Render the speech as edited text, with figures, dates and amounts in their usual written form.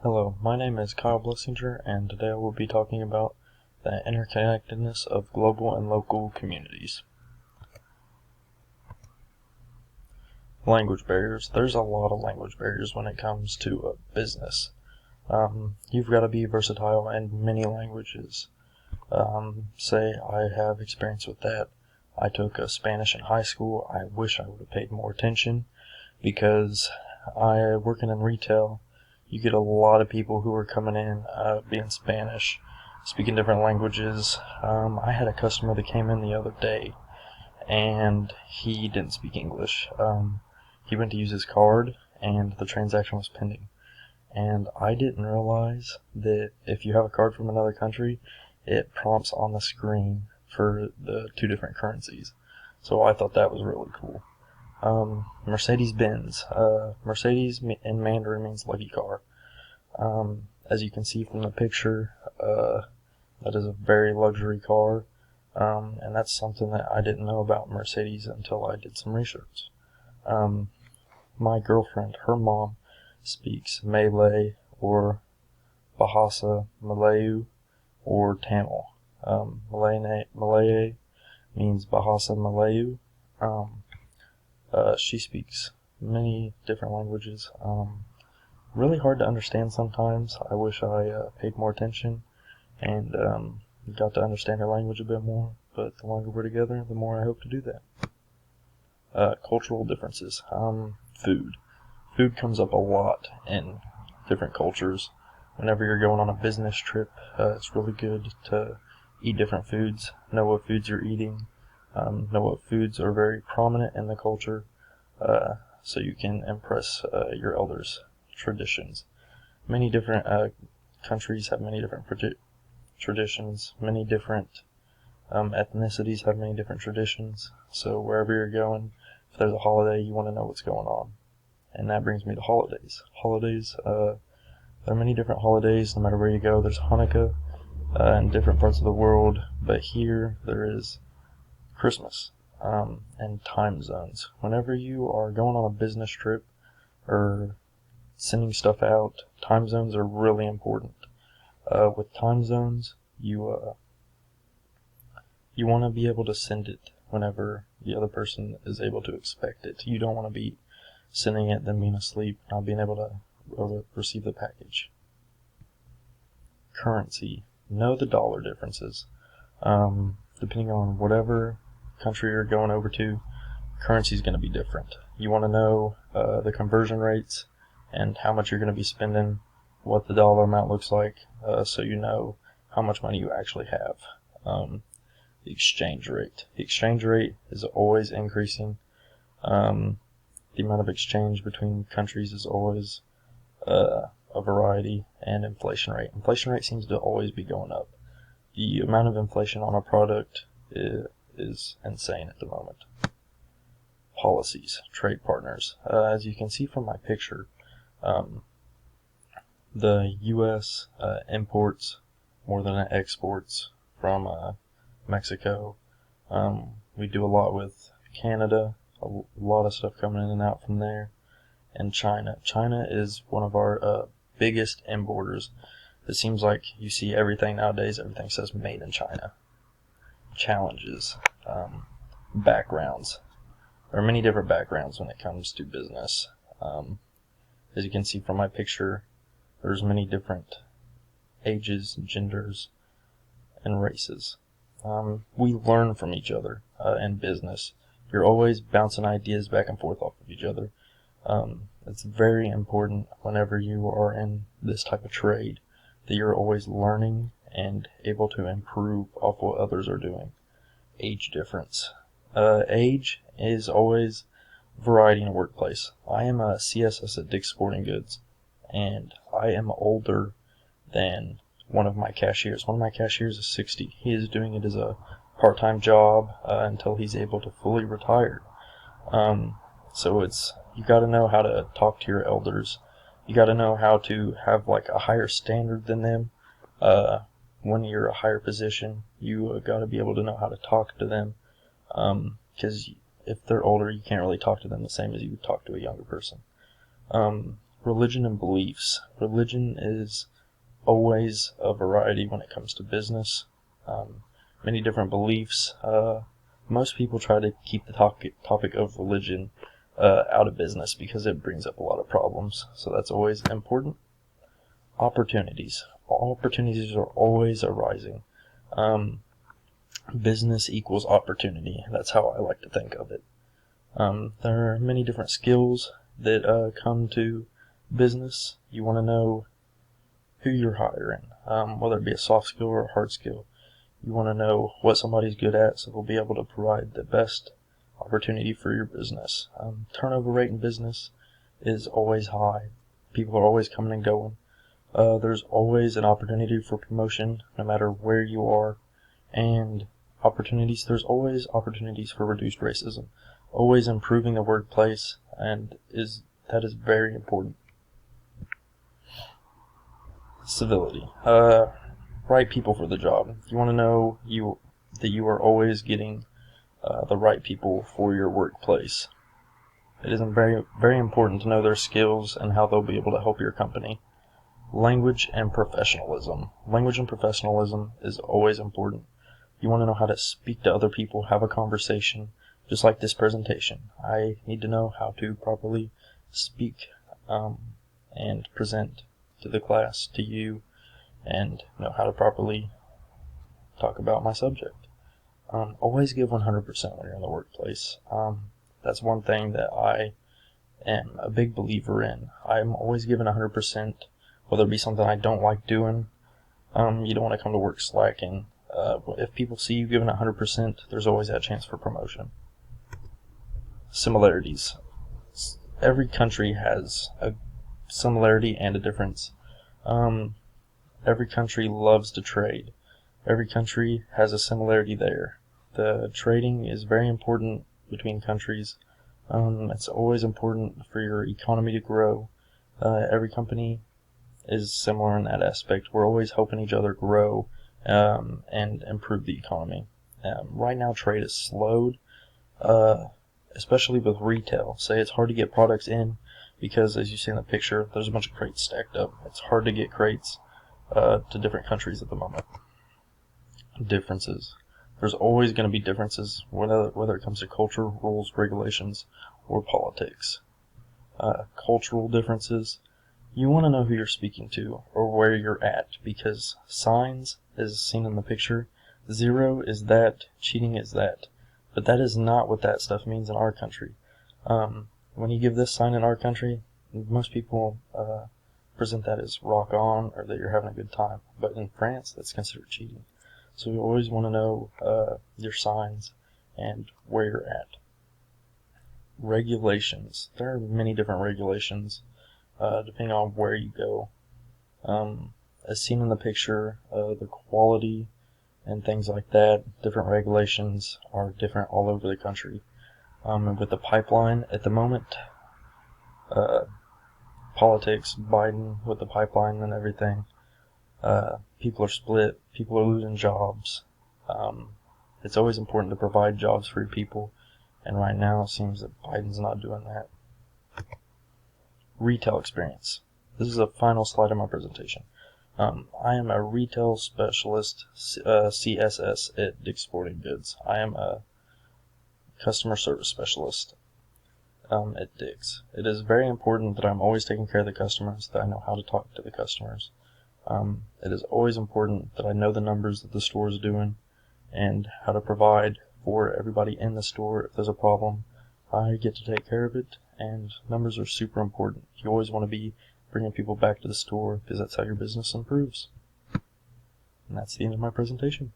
Hello, my name is Kyle Blessinger, and today I will be talking about the interconnectedness of global and local communities. Language barriers. There's a lot of language barriers when it comes to business. You've got to be versatile in many languages. Say I have experience with that. I took Spanish in high school. I wish I would have paid more attention because working in retail, you get a lot of people who are coming in being Spanish, speaking different languages. I had a customer that came in the other day, and he didn't speak English. He went to use his card, and the transaction was pending. And I didn't realize that if you have a card from another country, it prompts on the screen for the two different currencies. So I thought that was really cool. Mercedes-Benz. Mercedes in Mandarin means lucky car. As you can see from the picture, that is a very luxury car, and that's something that I didn't know about Mercedes until I did some research. My girlfriend, her mom, speaks Malay or Bahasa Melayu or Tamil. Malay means Bahasa Melayu. She speaks many different languages. Really hard to understand sometimes. I wish I paid more attention and got to understand her language a bit more. But the longer we're together, the more I hope to do that. Cultural differences. Food. Food comes up a lot in different cultures. Whenever you're going on a business trip, it's really good to eat different foods, know what foods you're eating, know what foods are very prominent in the culture, so you can impress your elders' traditions. Many different countries have many different traditions, many different ethnicities have many different traditions, so wherever you're going, if there's a holiday, you want to know what's going on. And that brings me to holidays. There are many different holidays no matter where you go. There's Hanukkah in different parts of the world, but here there is Christmas and time zones. Whenever you are going on a business trip or sending stuff out, time zones are really important. With time zones, you want to be able to send it whenever the other person is able to expect it. You don't want to be sending it, then being asleep, not being able to receive the package. Currency. Know the dollar differences. Depending on whatever country you're going over to, currency is going to be different. You want to know the conversion rates and how much you're going to be spending, what the dollar amount looks like, so you know how much money you actually have. The exchange rate. The exchange rate is always increasing. The amount of exchange between countries is always a variety, and inflation rate. Inflation rate seems to always be going up. The amount of inflation on a product is insane at the moment. Policies, trade partners. As you can see from my picture, the U.S. Imports more than it exports from Mexico. We do a lot with Canada, a lot of stuff coming in and out from there, and China. China is one of our biggest importers. It seems like you see everything nowadays, everything says made in China. Challenges, backgrounds. There are many different backgrounds when it comes to business. As you can see from my picture, there's many different ages, genders, and races. We learn from each other in business. You're always bouncing ideas back and forth off of each other. It's very important whenever you are in this type of trade that you're always learning and able to improve off what others are doing. Age difference. Age is always variety in a workplace. I am a CSS at Dick's Sporting Goods, and I am older than one of my cashiers. One of my cashiers is 60. He is doing it as a part-time job until he's able to fully retire. So you got to know how to talk to your elders. You got to know how to have like a higher standard than them. When you're a higher position, you got to be able to know how to talk to them. Because if they're older, you can't really talk to them the same as you would talk to a younger person. Religion and beliefs. Religion is always a variety when it comes to business. Many different beliefs. Most people try to keep the topic of religion out of business because it brings up a lot of problems. So that's always important. Opportunities. Opportunities are always arising. Business equals opportunity. That's how I like to think of it. There are many different skills that come to business. You want to know who you're hiring, whether it be a soft skill or a hard skill. You want to know what somebody's good at so they'll be able to provide the best opportunity for your business. Turnover rate in business is always high. People are always coming and going. There's always an opportunity for promotion no matter where you are, and there's always opportunities for reduced racism, always improving the workplace, and that is very important. Civility. Right people for the job. You want to know that you are always getting the right people for your workplace. It is very, very important to know their skills and how they'll be able to help your company. Language and professionalism. Language and professionalism is always important. You want to know how to speak to other people, have a conversation, just like this presentation. I need to know how to properly speak and present to the class, to you, and know how to properly talk about my subject. Always give 100% when you're in the workplace. That's one thing that I am a big believer in. I'm always giving 100%, whether it be something I don't like doing. You don't want to come to work slacking. If people see you giving 100%, there's always that chance for promotion. Similarities. Every country has a similarity and a difference. Every country loves to trade. Every country has a similarity there. The trading is very important between countries. It's always important for your economy to grow. Every company is similar in that aspect. We're always helping each other grow and improve the economy. Right now, trade is slowed, especially with retail. Say it's hard to get products in because, as you see in the picture, there's a bunch of crates stacked up. It's hard to get crates to different countries at the moment. Differences. There's always going to be differences, whether it comes to culture, rules, regulations, or politics. Cultural differences. You want to know who you're speaking to or where you're at, because signs, as seen in the picture, 0 is that, cheating is that. But that is not what that stuff means in our country. When you give this sign in our country, most people present that as rock on or that you're having a good time. But in France, that's considered cheating. So you always want to know your signs and where you're at. Regulations. There are many different regulations depending on where you go. As seen in the picture, the quality and things like that, different regulations are different all over the country. And with the pipeline at the moment, politics, Biden with the pipeline and everything, people are split, people are losing jobs. It's always important to provide jobs for your people, and right now it seems that Biden's not doing that. Retail experience. This is a final slide of my presentation. I am a retail specialist, CSS, at Dick's Sporting Goods. I am a customer service specialist at Dick's. It is very important that I'm always taking care of the customers, that I know how to talk to the customers. It is always important that I know the numbers that the store is doing and how to provide for everybody in the store. If there's a problem, I get to take care of it, and numbers are super important. You always want to be bringing people back to the store because that's how your business improves. And that's the end of my presentation.